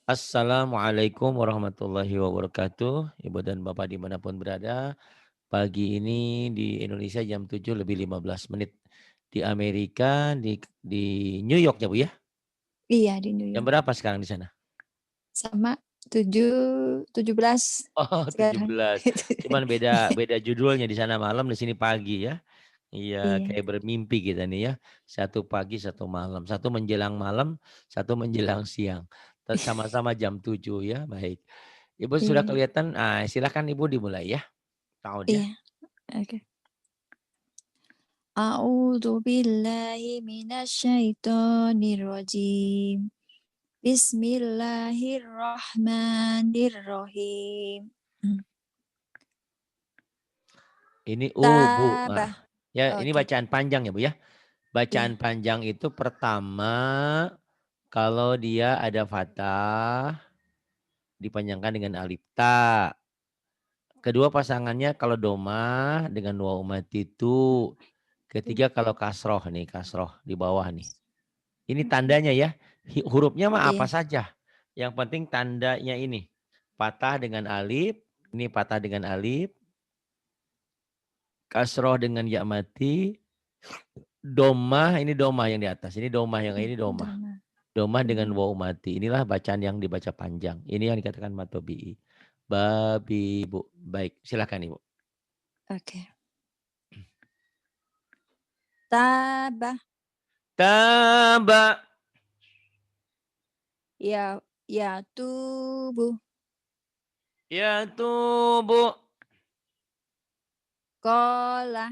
Assalamualaikum warahmatullahi wabarakatuh. Ibu dan Bapak dimanapun berada. Pagi ini di Indonesia jam 7:15. Di Amerika, di New York ya Bu ya? Iya di New Jam York. berapa sekarang di sana? Sama 17 Oh sekarang. 17. Cuman beda beda judulnya, di sana malam, di sini pagi ya. Iya Iya. kayak bermimpi kita nih ya. Satu pagi, satu malam. Satu menjelang malam, satu menjelang siang. Sama-sama jam 7 ya, baik. Ibu sudah Iya. kelihatan, silakan Ibu dimulai ya. Ta'awudnya. Iya, oke. A'udzu billahi minasyaitonir rajim. Bismillahirrahmanirrahim. Ini Bu. Tabah. Ya ini Oke. bacaan panjang ya Bu ya. Bacaan Iya. panjang itu pertama kalau dia ada fathah dipanjangkan dengan alif ta. Kedua pasangannya kalau domah dengan waw matitu. Ketiga kalau kasroh nih, kasroh di bawah nih. Ini Oke. tandanya ya. Hurufnya mah apa Iya. saja. Yang penting tandanya ini. Patah dengan alif, ini patah dengan alif, kasroh dengan ya mati, domah, ini domah yang di atas. Ini domah yang ini domah. Doma. Domah dengan Doma. waw mati. Inilah bacaan yang dibaca panjang. Ini yang dikatakan matobi'i. Babi Bu. Baik, silakan Ibu. Oke. Tabah. Taba. Ya tubuh. Ya tubu. Qala.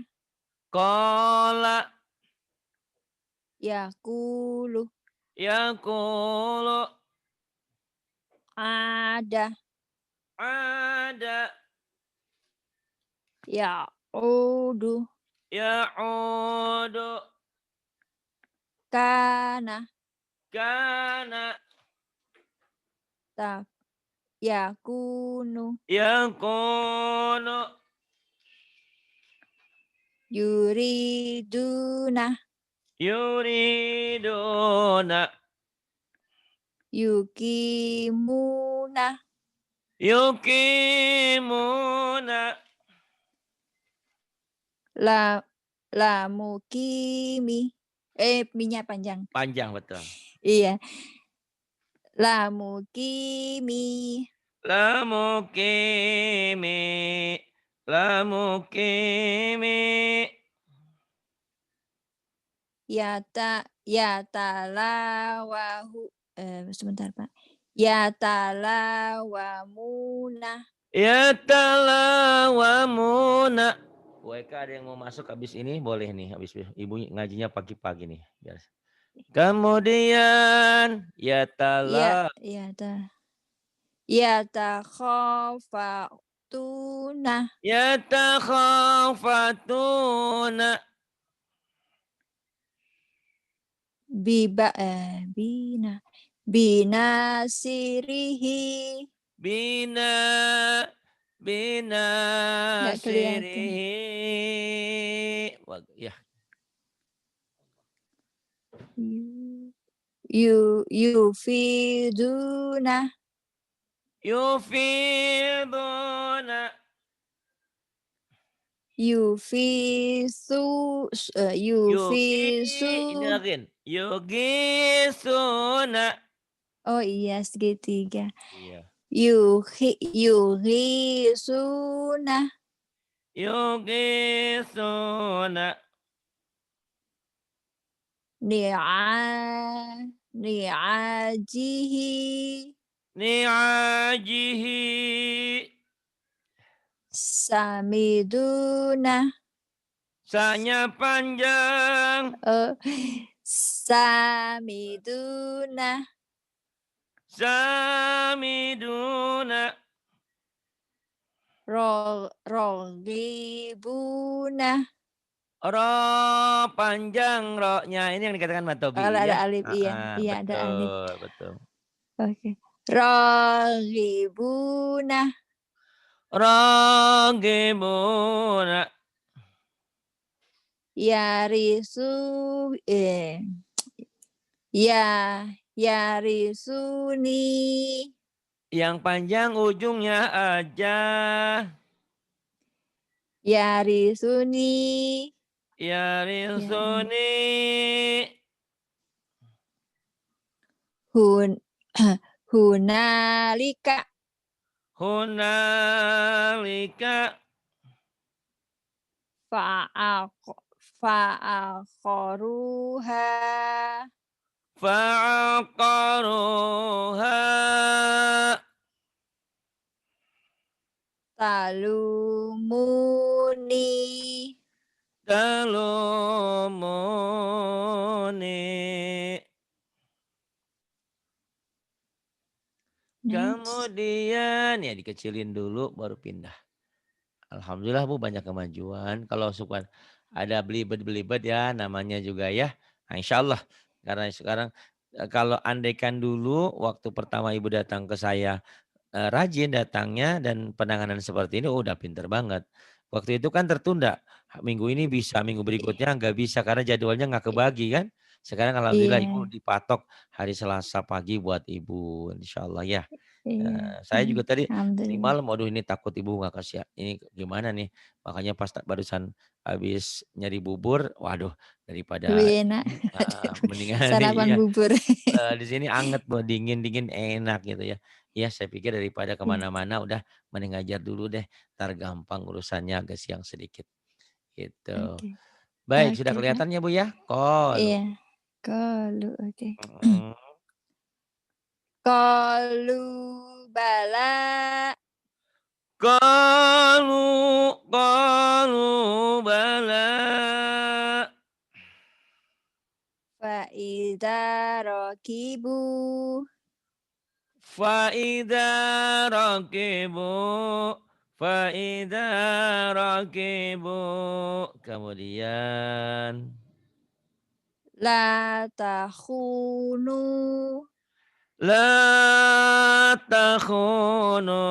Kola. Yaqulu. Yakulu. Ada. Ada. Ya'udu. Ya'udu. Kana. Kana. Yakunu. Yakunu. Yuriduna. Yuriduna. Yukimuna. Yukimuna. Lamukimi. Minyak panjang. Panjang betul. Iya. Lamukimi. Lamukimi. Lamukimi. Yatalawahu. Sebentar Pak. Yatalawamuna. Yatalawamuna. WK ada yang mau masuk habis ini boleh nih, habis ibu ngajinya pagi-pagi nih. Biar. Kemudian Ya, yatakhafatuna. yatakhafatuna. Bina. Binasirihi. Bina bina Nggak kelihatan. sirihi. Ya. Yufiduna. Yufiduna. Yugi, Yufisu. ini lagi. Yugisuna. Oh iya segitiga. Iya. Yuhisuna. Yugisuna. Ni'ajihi. Ni'ajihi. Samiduna. Sanya panjang. Samiduna. Samiduna. Rogibuna. Ro panjang ro-nya. Ini yang dikatakan Kalau matobi ada ya. alif, iya. Iya ada alif. Betul, betul. Oke. Rogibuna. Rogibuna. Yarisu. Ya. yarisuni, Yang panjang ujungnya aja. yarisuni, ya, Yarisuni. hun hunalika, Hunalika. fa'aq fa'aqaruha, Fa'aqaruha. talumuni, Talumuni. next, Kemudian ya dikecilin dulu baru pindah. Alhamdulillah Bu banyak kemajuan. Kalau suka ada belibet-belibet ya namanya juga ya. Nah, insya Allah. Karena sekarang kalau andaikan dulu waktu pertama Ibu datang ke saya rajin datangnya dan penanganan seperti ini udah pinter banget. Waktu itu kan tertunda. Minggu ini bisa, minggu berikutnya nggak bisa karena jadwalnya nggak kebagi kan. Sekarang alhamdulillah Ibu iya, dipatok hari Selasa pagi buat Ibu. Insya Allah ya. iya, Saya juga tadi alhamdulillah. malam, waduh ini takut ibu nggak kasih ini gimana nih. Makanya pas barusan habis nyari bubur, waduh daripada Lebih enak ini mendingan sarapan iya bubur. di sini anget buat dingin-dingin enak gitu ya. Ya saya pikir daripada Iya, kemana-mana udah mending ngajar dulu deh, ntar gampang urusannya agak siang sedikit gitu. oke. Baik sudah Oke, Kak. kelihatan ya Bu ya? Kolu. Iya, kalu, oke. Mm. Kalu bala Qalu bala. faida rokibu Faida rakibu. Faida rakibu. Kemudian. la takhunu La takhunu.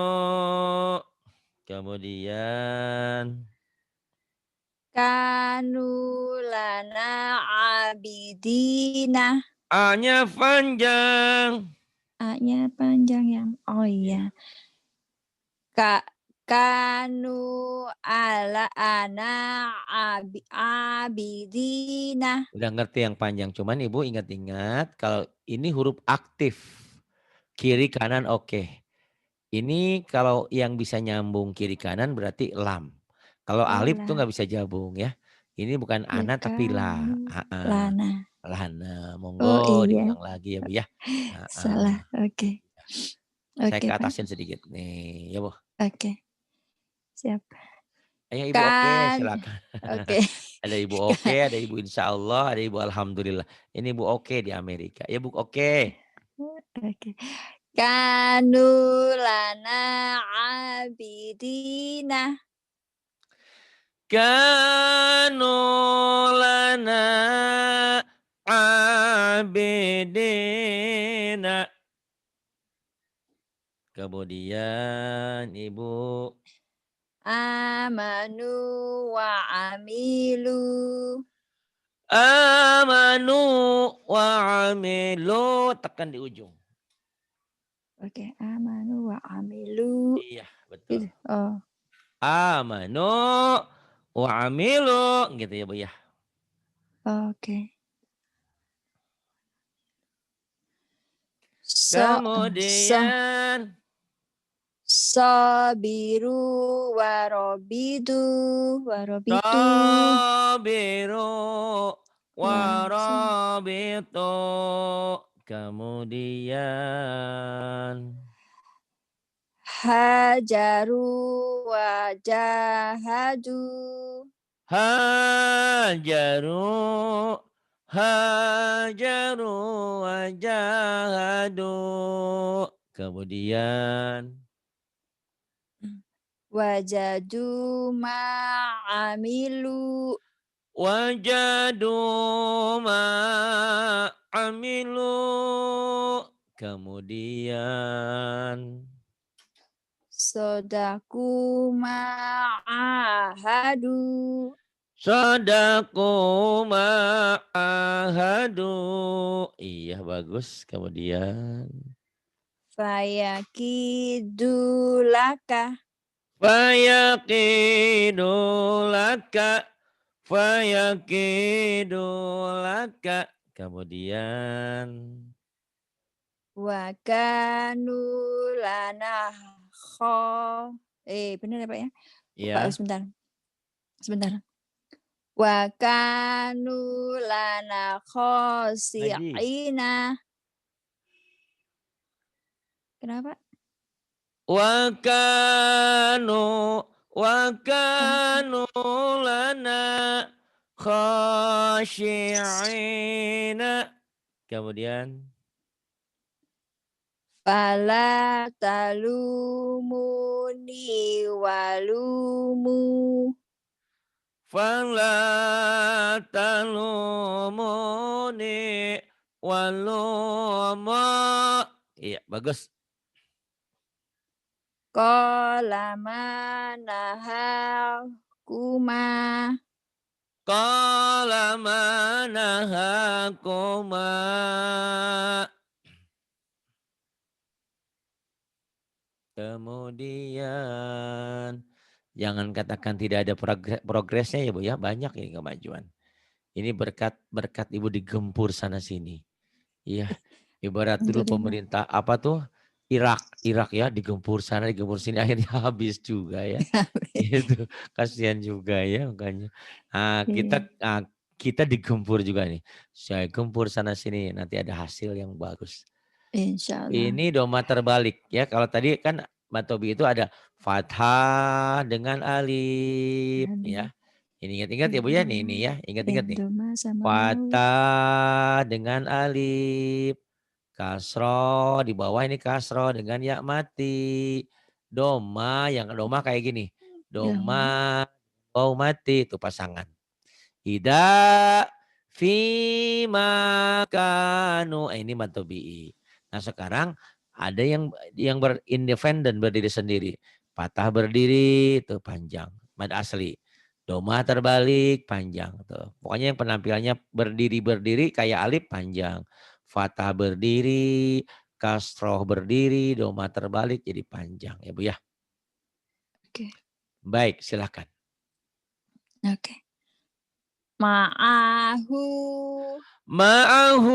Kemudian. kanu lana abidina. A-nya panjang. A-nya panjang yang oh Ya. iya. Kak kanu ala ana abidina. Udah ngerti yang panjang. Cuman ibu ingat-ingat kalau ini huruf aktif. Kiri kanan oke. Ini kalau yang bisa nyambung kiri kanan berarti lam. Kalau Oh alif tuh lah, nggak bisa gabung ya. Ini bukan ya ana tapi la. kanu Ah, lana. lana. Oh Monggo iya, diulang lagi ya Bu ya. salah. Heeh. Oke. Saya ke Oke, Pak. atasin sedikit nih. Ya Bu. Oke, siap. Ayo Ibu oke Kan silakan. oke. Ada Ibu oke, ada Ibu insya Allah, ada Ibu alhamdulillah. Ini Ibu oke di Amerika. Ya Bu oke. Oke. Kanu lana abidina. Kanu lana abidina. Kemudian Ibu Amanu wa amilu. amanu wa amilu tekan di ujung. Oke, amanu wa amilu. Iya, betul. Gitu. Oh, Amanu wa amilu gitu ya Bu ya. oke. So so Kemudian sabiru warobidu warobitu. sabiru Ya, warabitu. Kemudian hajaru wajahadu. hajaru hajaru wajahadu. Kemudian Wajadu ma'amilu. wajadu ma amilu. Kemudian Sodaku ma'ahadu. Shadaqu ma'ahadu. Iya bagus. Kemudian. Fayakidulaka. Fayaqidulaka. Fayaqidulaka. Kemudian. Wa kanu lana benar ya Pak ya? Pak Ya. sebentar. Sebentar. Wa kanu lana Lagi. khosi'ina. Kenapa? Wa kanu lana khashi'ina. Kemudian. Fala talumuni walumu. Fala talumuni waluma. Iya, bagus. Qala manahakuma. Qala manahakuma. Kemudian jangan katakan tidak ada progresnya ya Bu ya, banyak ini kemajuan. Ini berkat Ibu digempur sana sini. Iya, ibarat dulu Alhamdulillah. pemerintah apa tuh Irak ya digempur sana digempur sini akhirnya habis juga ya. Itu kasihan juga ya makanya. Nah, Iya. kita digempur juga nih. Saya gempur sana sini nanti ada hasil yang bagus. Insyaallah. Ini doma terbalik ya. Kalau tadi kan Mbak Tobi itu ada fathah dengan alif ya. Amin. Ini ingat-ingat ya Bu ya nih, ini ya, ingat-ingat nih. Doma sama waw. Fathah dengan alif. Kasroh di bawah ini kasroh dengan ya mati. Doma yang doma kayak gini. Ya. Doma waw mati itu pasangan. Ida fi makanu. Ini matobi'i. Nah sekarang ada yang berindependen berdiri sendiri. Patah berdiri itu panjang. Mad asli. Doma terbalik panjang tuh. Pokoknya yang penampilannya berdiri kayak alif panjang. Fatah berdiri, kasroh berdiri, doma terbalik jadi panjang ya Bu ya. Oke. Baik, silahkan. Oke. Ma'ahu. Ma'ahu.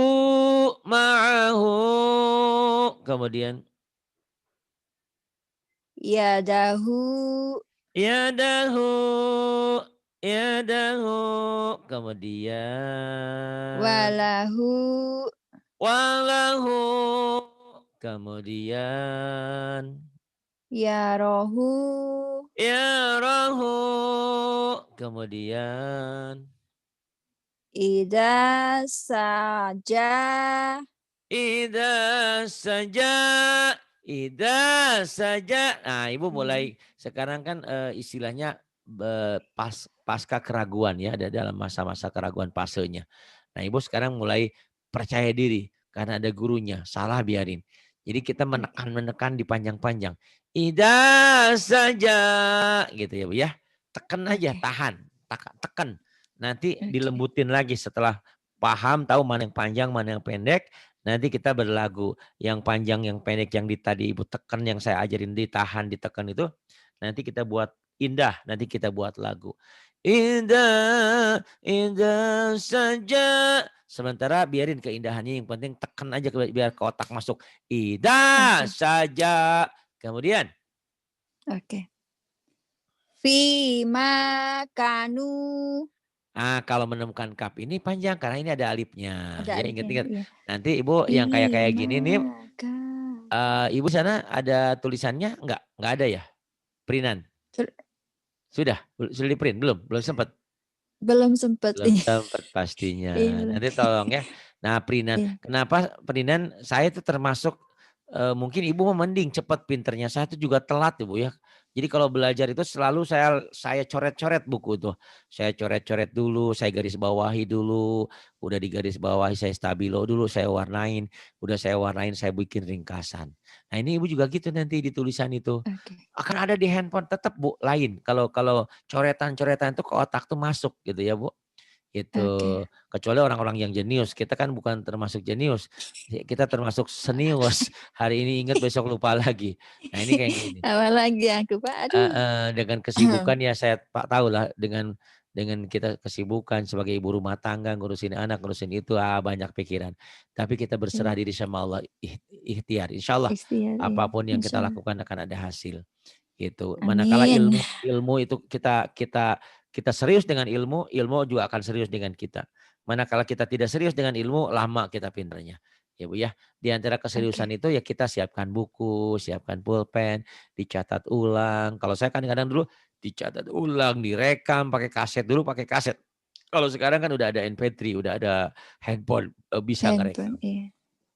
Kemudian Yadahu. yadahu. Yadahu. Kemudian Walahu. walahu. Kemudian Yarohu. yarahu. Kemudian Ida saja. ida saja. Ida saja. Nah, Ibu mulai sekarang kan istilahnya pasca keraguan ya, ada dalam masa-masa keraguan fasenya. Nah, Ibu sekarang mulai percaya diri karena ada gurunya, salah biarin. Jadi kita menekan dipanjang-panjang. Ida saja gitu ya Bu ya. Tekan aja, Oke. tahan, tekan. Nanti Oke. dilembutin lagi setelah paham tahu mana yang panjang, mana yang pendek. Nanti kita berlagu yang panjang, yang pendek, yang tadi Ibu tekan, yang saya ajarin ditahan, ditekan itu. Nanti kita buat indah, nanti kita buat lagu. Indah, indah saja. Sementara biarin keindahannya, yang penting tekan aja biar ke otak masuk. Indah saja. Kemudian. Oke. Fima kanu. Kalau menemukan kap ini panjang karena ini ada alifnya. Ada Ya alifnya. ingat-ingat. Iya. Nanti Ibu yang kayak gini nih. Fima. Ibu sana ada tulisannya enggak? Enggak ada ya? Printan. Sudah di print? Belum sempat. Belum sempat. Belum sempat pastinya. Iya, belum. Nanti tolong ya. Nah, printan. Iya. Kenapa printan saya itu termasuk mungkin ibu mending cepat pinternya, saya itu juga telat ibu ya. Jadi kalau belajar itu selalu saya coret-coret buku tuh. Saya coret-coret dulu, saya garis bawahi dulu, udah digaris bawahi saya stabilo dulu, saya warnain, udah saya warnain saya bikin ringkasan. Nah ini ibu juga gitu nanti di tulisan itu. Oke. Akan ada di handphone tetap bu, lain. Kalau kalau coretan-coretan itu ke otak tuh masuk gitu ya bu. Gitu. Oke. Kecuali orang-orang yang jenius, kita kan bukan termasuk jenius, kita termasuk senius. Hari ini ingat besok lupa lagi. Nah ini kayak gini. Apalagi aku, Pak. Aduh. Dengan kesibukan ya saya Pak tahulah dengan kita kesibukan sebagai ibu rumah tangga, ngurusin anak, ngurusin itu, banyak pikiran. Tapi kita berserah Iya. diri sama Allah, ikhtiar. Insyaallah Ikhtiar, iya. apapun yang kita Insyaallah. lakukan akan ada hasil. Gitu. Manakala Amin. ilmu itu kita serius dengan ilmu, ilmu juga akan serius dengan kita. Manakala kita tidak serius dengan ilmu, lama kita pinternya. Ya Bu ya. Di antara Oke. keseriusan itu ya kita siapkan buku, siapkan pulpen, dicatat ulang. Kalau saya kadang-kadang dulu dicatat ulang, direkam pakai kaset, dulu pakai kaset. Kalau sekarang kan udah ada MP3, udah ada handphone, bisa Handphone, ngerekam. iya.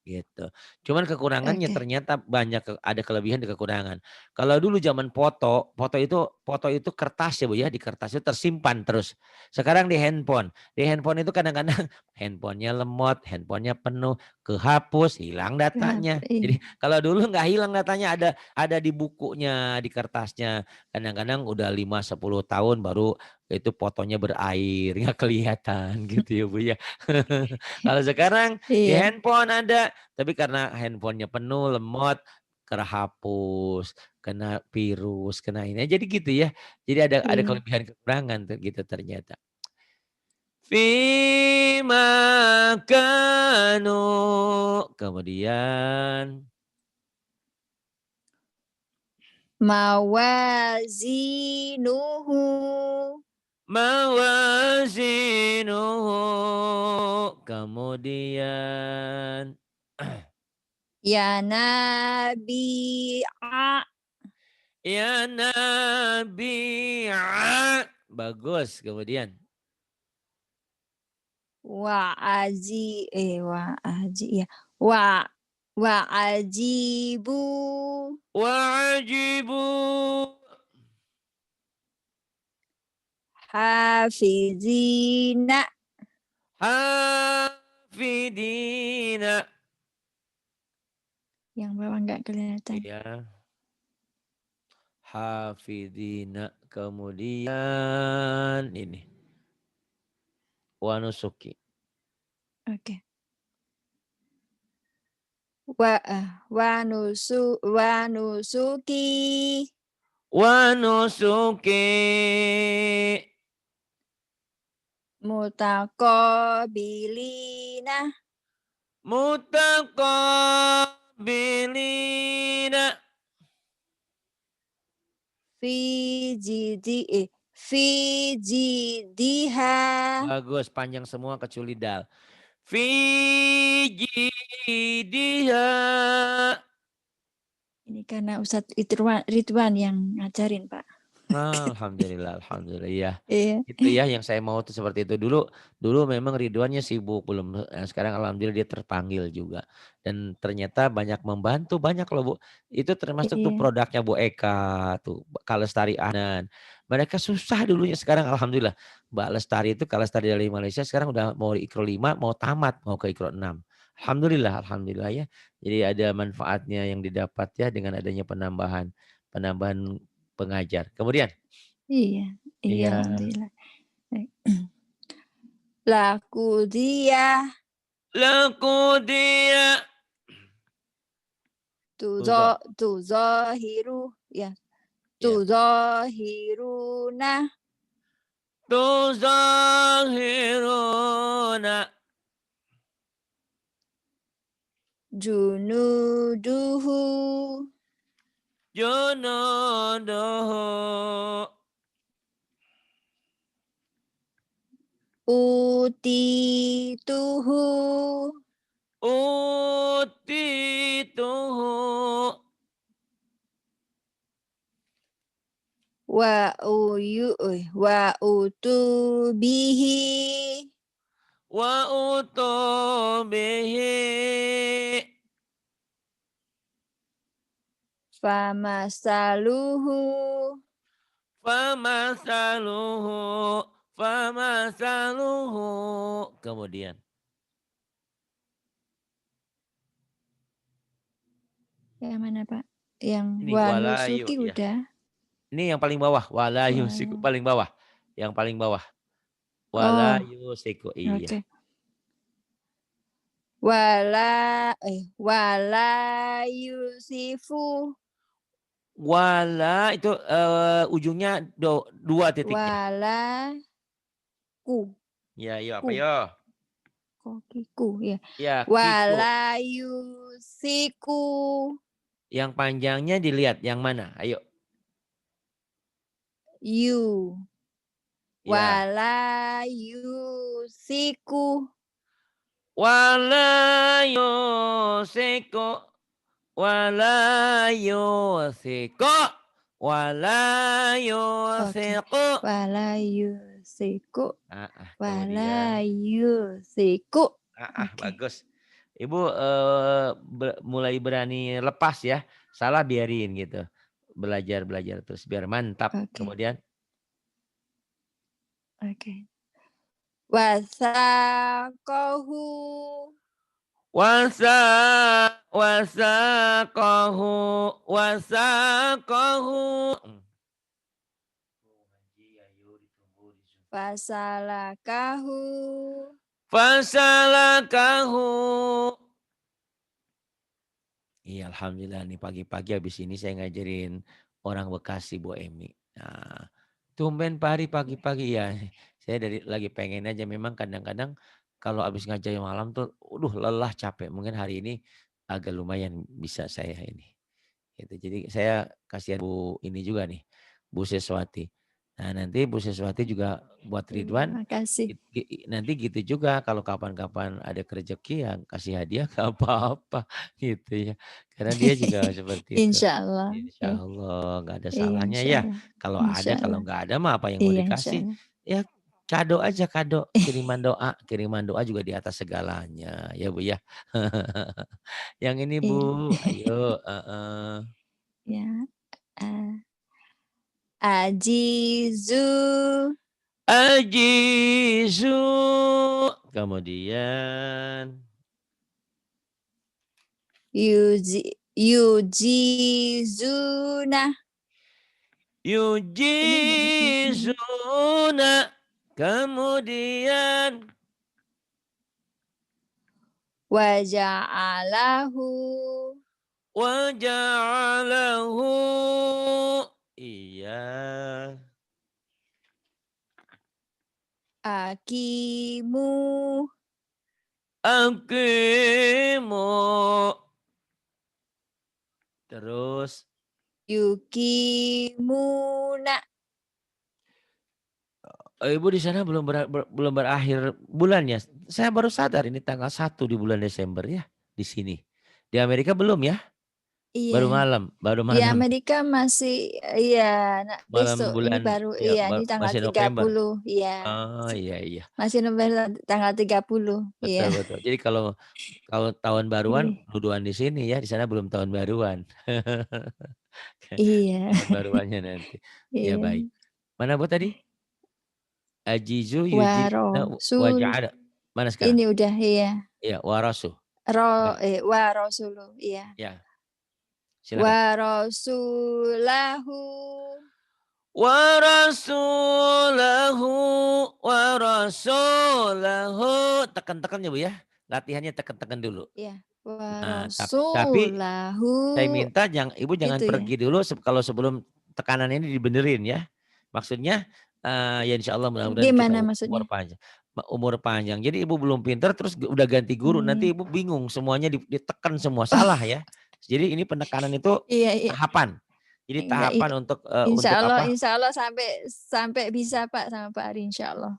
Gitu. Cuman kekurangannya Oke. ternyata banyak ada kelebihan dan kekurangan. Kalau dulu zaman foto itu kertas ya Bu ya, di kertas itu tersimpan terus. Sekarang di handphone. Di handphone itu kadang-kadang handphonenya lemot, handphonenya penuh, kehapus, hilang datanya. Iya. Jadi kalau dulu nggak hilang datanya ada di bukunya, di kertasnya. Kadang-kadang udah 5 10 tahun baru itu fotonya berair, nggak kelihatan gitu ya Bu ya. Kalau sekarang di Iya. handphone ada, tapi karena handphonenya penuh, lemot, kehapus, kena virus, kena ini. Jadi gitu ya. Jadi ada Iya. kelebihan kekurangan gitu ternyata. Fima kanu. Kemudian Mawazinuhu. mawazinuhu. Kemudian Ya Nabi'a. ya nabi'a. Bagus. Kemudian Wa'aji, ya. Wa'ajibu. wajibu Hafizina. hafidina. Yang bawah nggak kelihatan. Iya, hafidina. Kemudian ini wanusuki. Oke. Wanusuki. Wanusuki Mutaqabilina. mutaqabilina. Fi fi jidiha. Bagus, panjang semua kecuali dal. Fijidiha. Ini karena Ustadz Ridwan yang ngajarin, Pak. Alhamdulillah, alhamdulillah ya. Iya. Itu ya yang saya mau tuh seperti itu. Dulu memang Ridwannya sibuk belum, sekarang alhamdulillah dia terpanggil juga. Dan ternyata banyak membantu, banyak loh Bu. Itu termasuk tuh Iya. produknya Bu Eka tuh, Kak Lestari Ahnan. Mereka susah dulunya, sekarang alhamdulillah. Mbak Lestari itu Kak Lestari dari Malaysia sekarang udah mau Ikro 5, mau tamat, mau ke Ikro 6. Alhamdulillah, alhamdulillah ya. Jadi ada manfaatnya yang didapat ya dengan adanya penambahan penambahan pengajar. Kemudian, Iya. Iya, iya, alhamdulillah. Laku dia. laku dia tuzo Tuzahiru, ya. ya Tuzahiruna. tuzahiruna Junuduhu. junuduhu Utituhu. utituhu Wa utubihi. wa utubihi Famasaluhu. Famasaluhu. Kemudian. Yang mana Pak? Yang Ini walayu wanusuki ya. udah. Ini yang paling bawah. Walayu siku Wala. paling bawah. Yang paling bawah. Oh, Walayu siku. Iya. oke. Wala yusifu. Wala itu ujungnya 2 titiknya. Wala ku. Ya, yo apa Ku. yo? Kokiku ya. Ya, kiku. Wala yusiku. Yang panjangnya dilihat yang mana? Ayo. You. Ya. Wala yusiku. Wala yusiku. Wala yusiku. Wala Oke. yusiku. Wala yusiku. Wala Kemudian. yusiku. Oke. Bagus. Ibu mulai berani lepas ya. Salah biarin gitu. Belajar terus biar mantap. Oke. Kemudian. Oke. Wasaqahu. Wasaqahu. Fasalakahu. Fasalakahu. Iya, alhamdulillah nih pagi-pagi habis ini saya ngajarin orang Bekasi Bu Emi. Nah, tumben pagi-pagi ya. Saya lagi pengen aja, memang kadang-kadang kalau habis ngajarin malam tuh lelah capek. Mungkin hari ini agak lumayan bisa saya ini. Gitu. Jadi saya kasihan Bu ini juga nih, Bu Seswati. Nah, nanti Bu Seswati juga buat Ridwan. Terima kasih. Nanti gitu juga kalau kapan-kapan ada rezeki yang kasih hadiah gak apa-apa gitu ya. Karena dia juga seperti itu. Insya Allah. Insya Allah gak ada Iya, salahnya insya ya. Allah. Kalau Insya ada, kalau Allah. nggak ada mah apa yang mau Iya, insya dikasih. Allah. Ya kado aja, kado. Kiriman doa juga di atas segalanya. Ya Bu ya. Yang ini Iya. Bu, ayo. Ya. Ajizu. Ajizu. Kemudian. Yujizuna. Yujizuna. Kemudian. Waja'alahu. Waja'alahu. Iya. Akimu. Akimu. Terus. Yukimuna. Ibu di sana belum berakhir bulan ya. Saya baru sadar ini tanggal 1 di bulan Desember ya di sini. Di Amerika belum ya? Iya. Baru Di malam. Amerika masih Malam besok bulan ini baru ya, ini tanggal masih November. 30 iya. Oh iya. Masih November tanggal 30. Iya. Betul. Jadi kalau tahun baruan duduan di sini ya, di sana belum tahun baruan. Iya. Tahun baruannya nanti. Ya Iya. baik. Mana Bu tadi? Ajizu yujizuna waja'ala. Mana sekarang? Ini udah iya. Iya, warasu. Warasulu, iya. Ya. Silakan. Warasulahu. Warasulahu. Tekan-tekan ya Bu ya. Latihannya tekan-tekan dulu. Iya. Nah, tapi saya minta Ibu jangan gitu pergi dulu kalau sebelum tekanan ini dibenerin ya. Maksudnya ya insya Allah mudah-mudahan kita umur panjang. Jadi Ibu belum pintar terus udah ganti guru. Nanti Ibu bingung semuanya ditekan semua. Salah ya. Jadi ini penekanan itu tahapan. Jadi tahapan untuk insya apa? Insya Allah sampai bisa Pak sama Pak Ari insya Allah.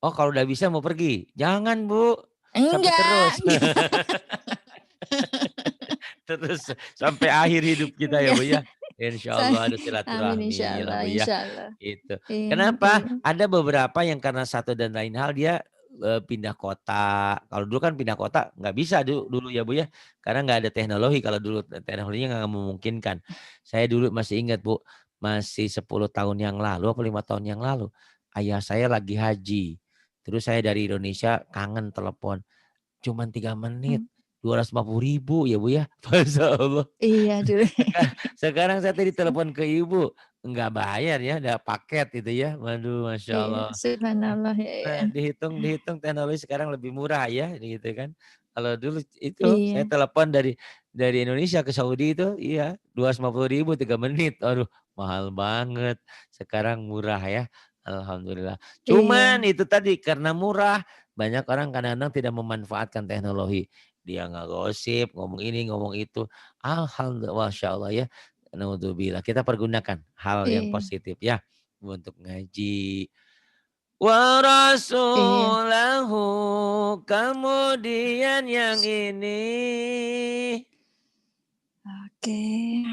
Oh kalau udah bisa mau pergi. Jangan Bu. Sampai Enggak. terus. Terus sampai akhir hidup kita ya Bu ya. Insya Allah ada silaturahmi insya Allah, ya Bu ya. insya Allah. Itu. Kenapa? Ada beberapa yang karena satu dan lain hal dia pindah kota. Kalau dulu kan pindah kota nggak bisa dulu ya Bu ya, karena nggak ada teknologi. Kalau dulu teknologinya nggak memungkinkan. Saya dulu masih ingat Bu, masih 10 tahun yang lalu, apa 5 tahun yang lalu, ayah saya lagi haji. Terus saya dari Indonesia kangen telepon, cuman 3 menit, 250.000 ya Bu ya. Masya Allah. Iya dulu. Sekarang saya tadi telepon ke ibu, nggak bayar ya, ada paket itu ya. Waduh, Masya Iya, Allah. subhanallah ya. Nah, dihitung teknologi sekarang lebih murah ya, gitu kan. Kalau dulu itu saya Iya, telepon dari Indonesia ke Saudi itu, iya 250.000 3 menit. Aduh, mahal banget. Sekarang murah ya, alhamdulillah. Cuman iya, itu tadi karena murah, banyak orang kadang-kadang tidak memanfaatkan teknologi. Dia nggak gosip, ngomong ini, ngomong itu. Alhamdulillah, Masya Allah ya. Naudzubillah. Kita pergunakan hal yang iya, positif ya untuk ngaji, wa iya. rasulahu, kemudian yang ini Oke.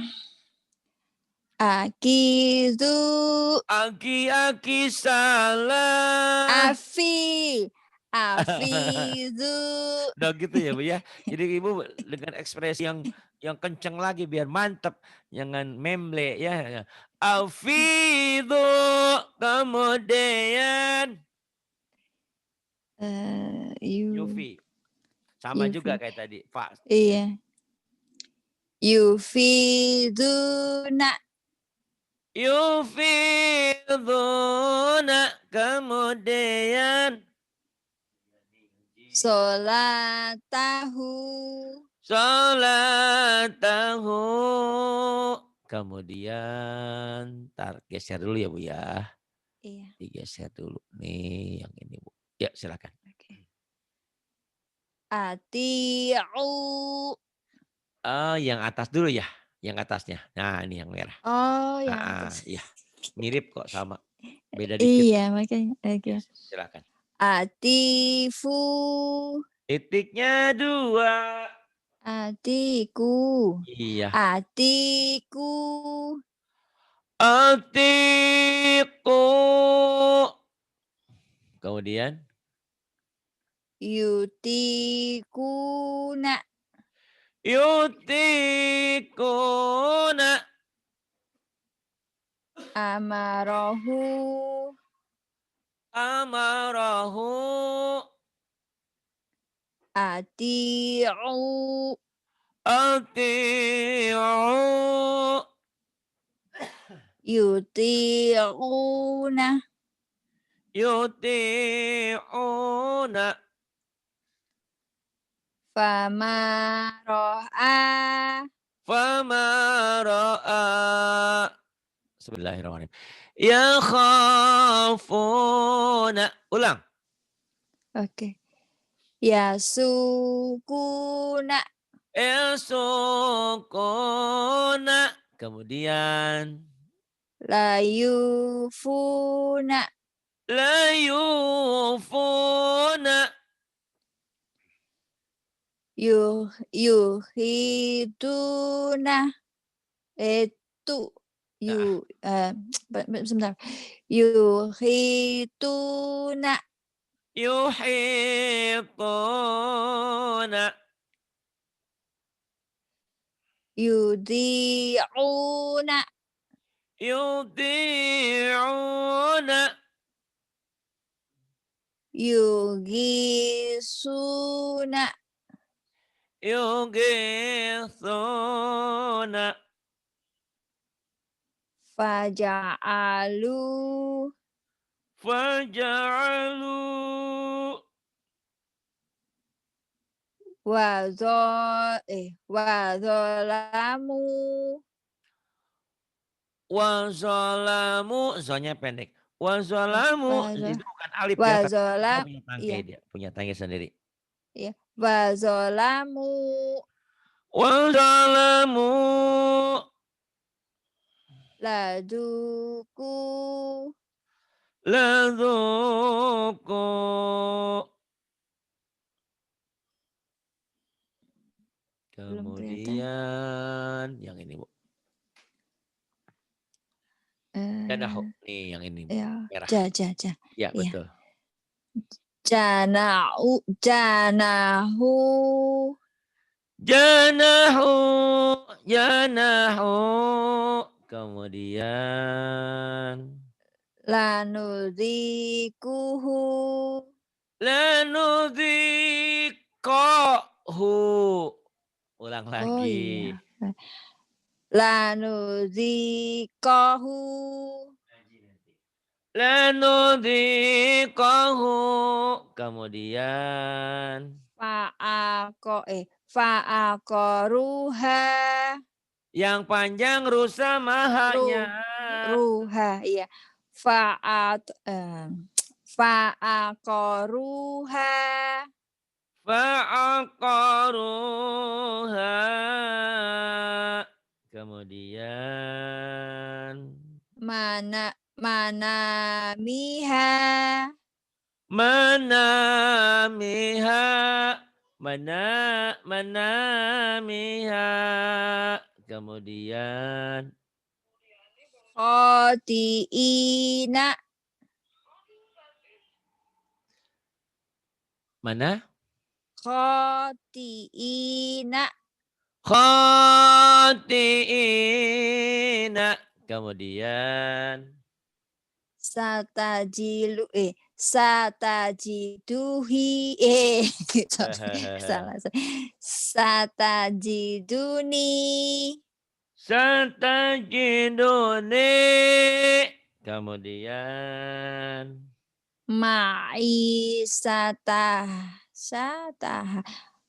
Akizu aki-aki salah. Afi. Afizu. Udah gitu ya Bu ya. Jadi Ibu dengan ekspresi yang kenceng lagi biar mantep, jangan memble ya. Alfidu, kemudian You, Yufi. Sama juga Yufi. kayak tadi, Fa. Ya. Iya. Yufiduna. Yufiduna, kemudian Solatahu. sholatahu, kemudian tar geser dulu ya Bu ya, Iya. digeser dulu nih yang ini Bu. Ya silakan. Oke. Atiu. Yang atas dulu ya, yang atasnya. Nah ini yang merah. Oh, yang atas. Iya, mirip kok sama, beda dikit. Iya, makanya. Oke. Ya silakan. Atifu. Titiknya 2. Atiku. Iya. Atiku. Atiku. Kemudian Yutikuna. yutikuna, Amarahu. amarahu, Atiu. atiu, Yuti'una. yuti'una, Famaro'a. famara'a. Bismillahirrahmanirrahim. Ya khafuna. Ulang. Oke. Yasukuna. Esokona. Kemudian Layufuna. layufuna. Yuhituna. Itu. Nah, Sebentar. Yuhituna. yuhituna. Yudi'una. Yudi'una. Yugisuna. Yugithuna. Faja'alu. Faja'alu. Wazolamu. Wazalamu. Zonya pendek. Wazalamu. Wazo, Itu bukan alif ya, tapi dia wazolam, punya tangkai iya, dia. Punya tangkai sendiri. iya. Wazolamu. Wazalamu. Laduku. Ladzuku. Belum kelihatan. Kemudian yang ini Bu. Jadahu. Eh, Nih yang ini Bu. ya, Merah. ja. Ya Iya. betul. Janahu. Janahu. Janahu. Janahu. Kemudian. Lanudhikuhu. Lanudhikohu. Ulang Oh lagi. iya. Lanudhikohu. Lanudhikohu. Kemudian. Fa'aqaruha. Yang panjang rusa mahanya. Ruha, iya. Fa'aqaruha. Fa'aqaruha. Kemudian. Manamiha. Manamiha. Manamiha. Kemudian. Khotiina. Mana? Khotiina. Khotiina. Kemudian. Satajiduhi. Salah. Satajiduni. Satajiduni. Kemudian. Ma'isyataha.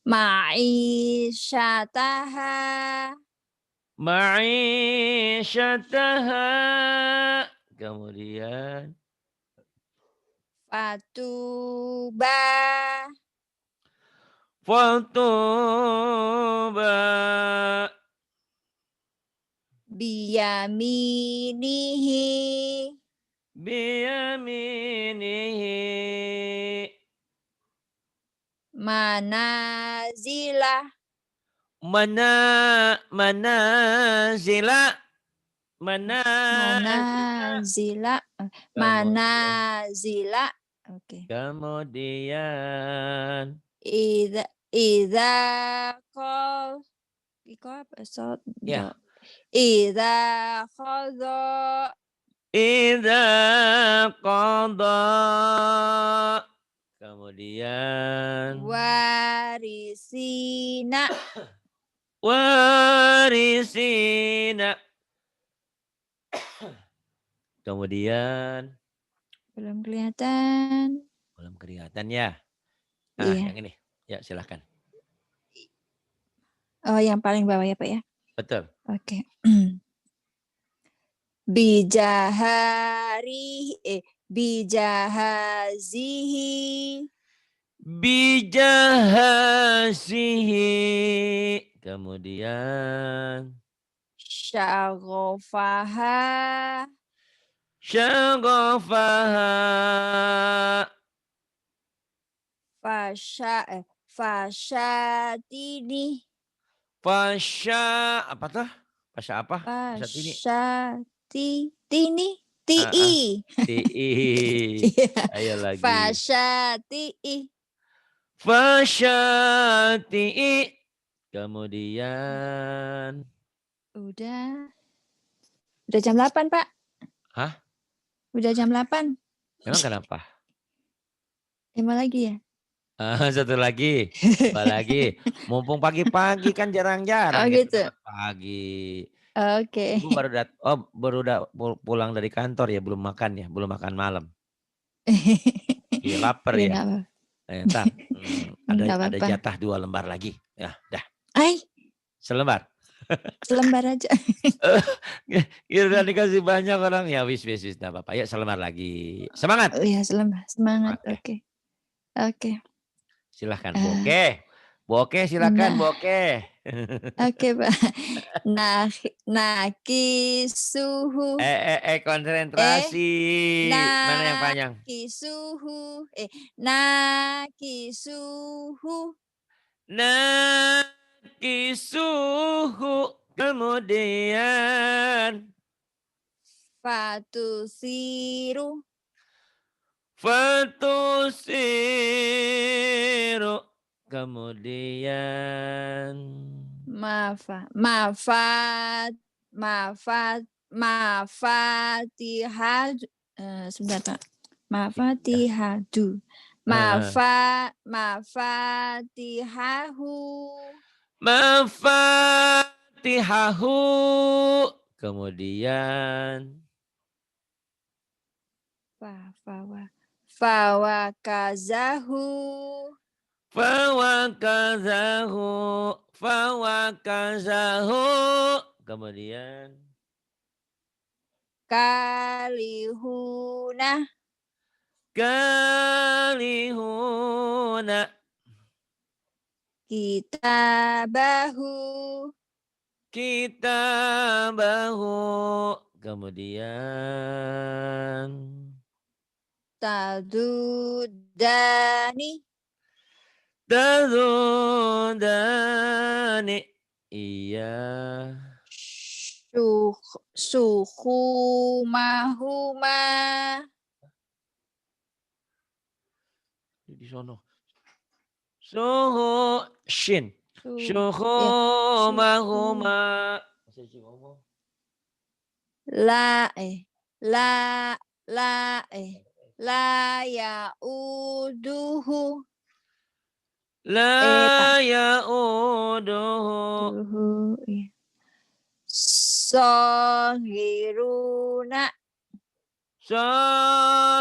Ma'isyataha. Ma'isyataha. Kemudian. Fatuba. Fatuba. Biyaminihi. Biyaminihi. Manazila. Manazila. Manazila. Kemudian. Manazila. Oke. Kemudian. Idza qal. Iko apa? Ya. Idza qadha. Idza qada. Kemudian. Warisina. Warisina. Kemudian. Belum kelihatan. Belum kelihatan ya. Iya. Yang ini. Ya, silahkan. Oh, yang paling bawah ya, Pak ya. Betul. Oke. Bijahazihi. Bijahasihi. Kemudian. Syagofaha. Syagofaha. Fasyatini. Fasya. Apa tuh? Fasya apa? Fasyatini. Fasyatini. Ti'i. Ti'i. Ayo lagi. Fasyati'i. Fasyati'i. Kemudian. Udah jam 8, Pak. Hah? Udah jam 8. Memang kenapa? Mau lagi ya? Satu lagi. Apa lagi? Mumpung pagi-pagi kan jarang-jarang Oh kita gitu. dapat pagi. Oke. Ibu baru pulang dari kantor ya, belum makan ya, belum makan malam. Iya, lapar Iya, ya. nggak apa-apa. Ntar Nggak ada apa-apa. jatah 2 lembar lagi. Ya, dah. Ay, Selembar. selembar aja. Udah dikasih banyak orang. Ya wis, enggak apa-apa. Ya, selembar lagi. Semangat. Oh iya, selembar. Semangat. Oke. Silahkan Boke. Boke silakan Boke. Oke, Pak. Nakisuhu. Konsentrasi. Mana yang panjang? Nakisuhu. Nakisuhu. Nakisuhu. Kemudian. Fatusiru. Fatusiru. Kemudian. Mafatihah. Sebentar Pak. Ya. Mafatihadu. Mafatihahu. Mafatihahu. Kemudian. Fawakazahu. Fawakazahu. Fawakazahu. Kemudian. Kalihuna. Kalihuna. Kitabahu. Kitabahu. Kemudian. Tadudani. Tadudani. Iya. Suhumahuma. Di sono. Suhu shin. Ya. Syuhumahuma. La yauduhu. Pak. La yauduhu. Duhu, ya. Sohiruna. Sagiruna.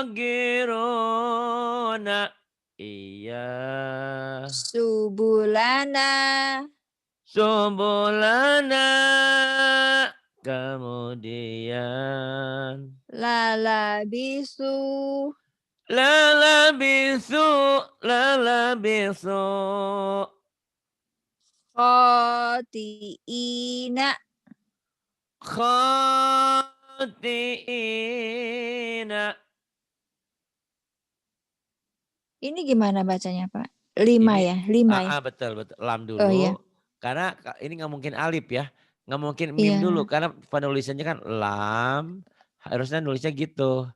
Iya. Subulana. Subulana. Kemudian. Lalabisu. Lalabisu. Lalabisu. Khotiina. Khati'ina. Ini gimana bacanya Pak? 5 Ini ya? 5 ya? betul. Lam Oh iya. dulu. Karena ini nggak mungkin alif ya. Nggak mungkin mim Iya. dulu. Karena penulisannya kan lam. Harusnya nulisnya gitu.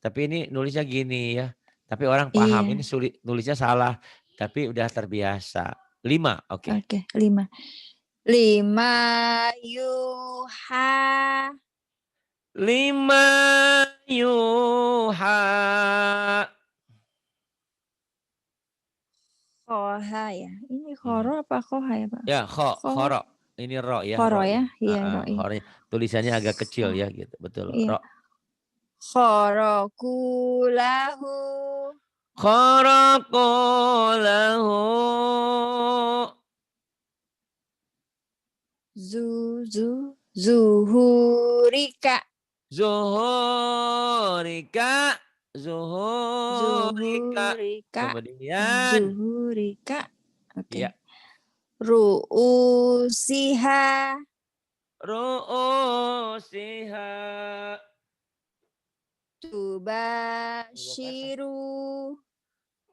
Tapi ini nulisnya gini ya. Tapi orang paham. Iya. Ini sulit, nulisnya salah. Tapi udah terbiasa. 5, oke. Oke, 5. 5 yuha. 5 yuha. Koha ya. Ini khoro apa koha ya Pak? Ya, khoro. Ini ro ya. Khoro Ro ya. Iya, ro. Khoro. Tulisannya agak kecil ya gitu. Betul. Iya. Ro. Khorokulahu. Kharaqulahu. Zuhurika. Zuhurika. Kemudian. Zuhurika. Oke. Ya. Ru'usiha. Ru'usiha. Tubashiru.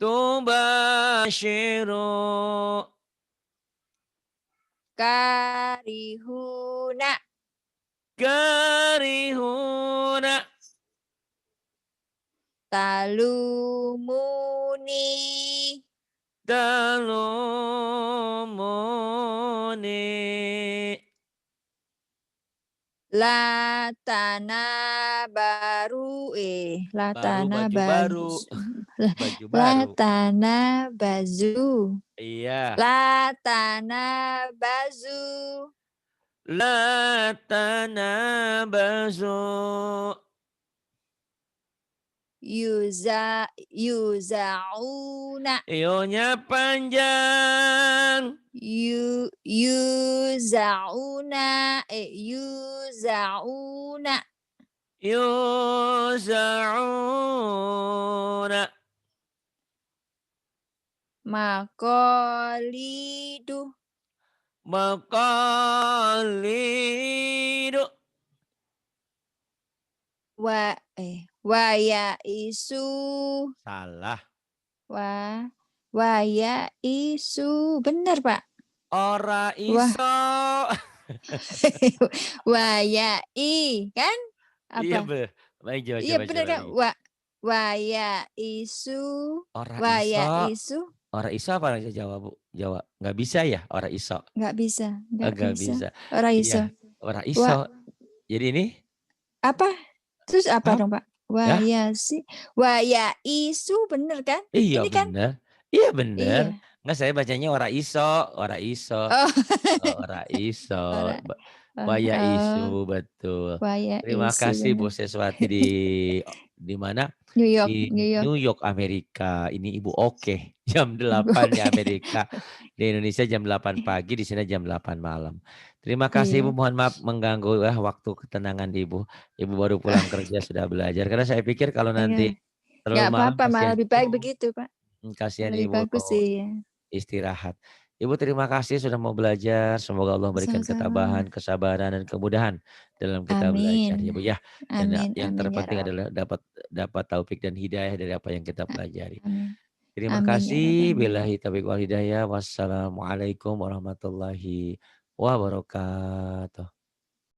Tubashiru. Karihuna. Karihuna. Talumuni. Talumuni. Latana baru Latana baru. Baju baru. Latana bazu. Iya. Latana bazu. Latana bazu. Yuzauna. Ionya panjang. Yuzauna. Yuzauna. Yuzauna. Makolidu. Makalidu. Wayaisu. Salah. Wayaisu. Benar Pak. Ora iso. Wayai kan? Apa? Iya bener. Baik, Iya benar kan? Waya isu, Ora waya iso. isu, Ora iso apa bahasa Jawa, Bu? Jawa? Nggak bisa ya ora iso? nggak bisa, nggak Nggak bisa. bisa. Ora Iya, iso. ora Wa iso. Jadi ini apa? Terus apa ap dong, Pak? yah? Waya si, waya isu, bener kan? Iya Ini kan? bener. Iya bener. Iya. Nggak saya bacanya ora iso, ora iso. Oh, Ora iso, ora. ba Oh, Waya isu, oh, betul. waya Terima isu kasih Bu bener. Seswati di mana? New York, Di New York. New York, Amerika. Ini Ibu oke, jam 8 di Amerika. Di Indonesia jam 8 pagi, di sana jam 8 malam. Terima kasih Ibu, Iya. mohon maaf mengganggu waktu ketenangan Ibu. Ibu baru pulang kerja sudah belajar. Karena saya pikir kalau Iya. nanti terlalu Nggak malam apa-apa, malah kasihan lebih baik begitu, Pak. kasihan Lebih Ibu bagus mau sih ya. istirahat. Ibu terima kasih sudah mau belajar. Semoga Allah berikan ketabahan, Sama-sama. kesabaran, dan kemudahan dalam kita belajar ya Amin. Bu ya. Dan Amin, yang amin ya terpenting Rob. adalah dapat dapat taufik dan hidayah dari apa yang kita pelajari. Amin. Terima Amin ya kasih. Robbal Billahi alamin. taufiq wal hidayah. Wassalamualaikum warahmatullahi wabarakatuh.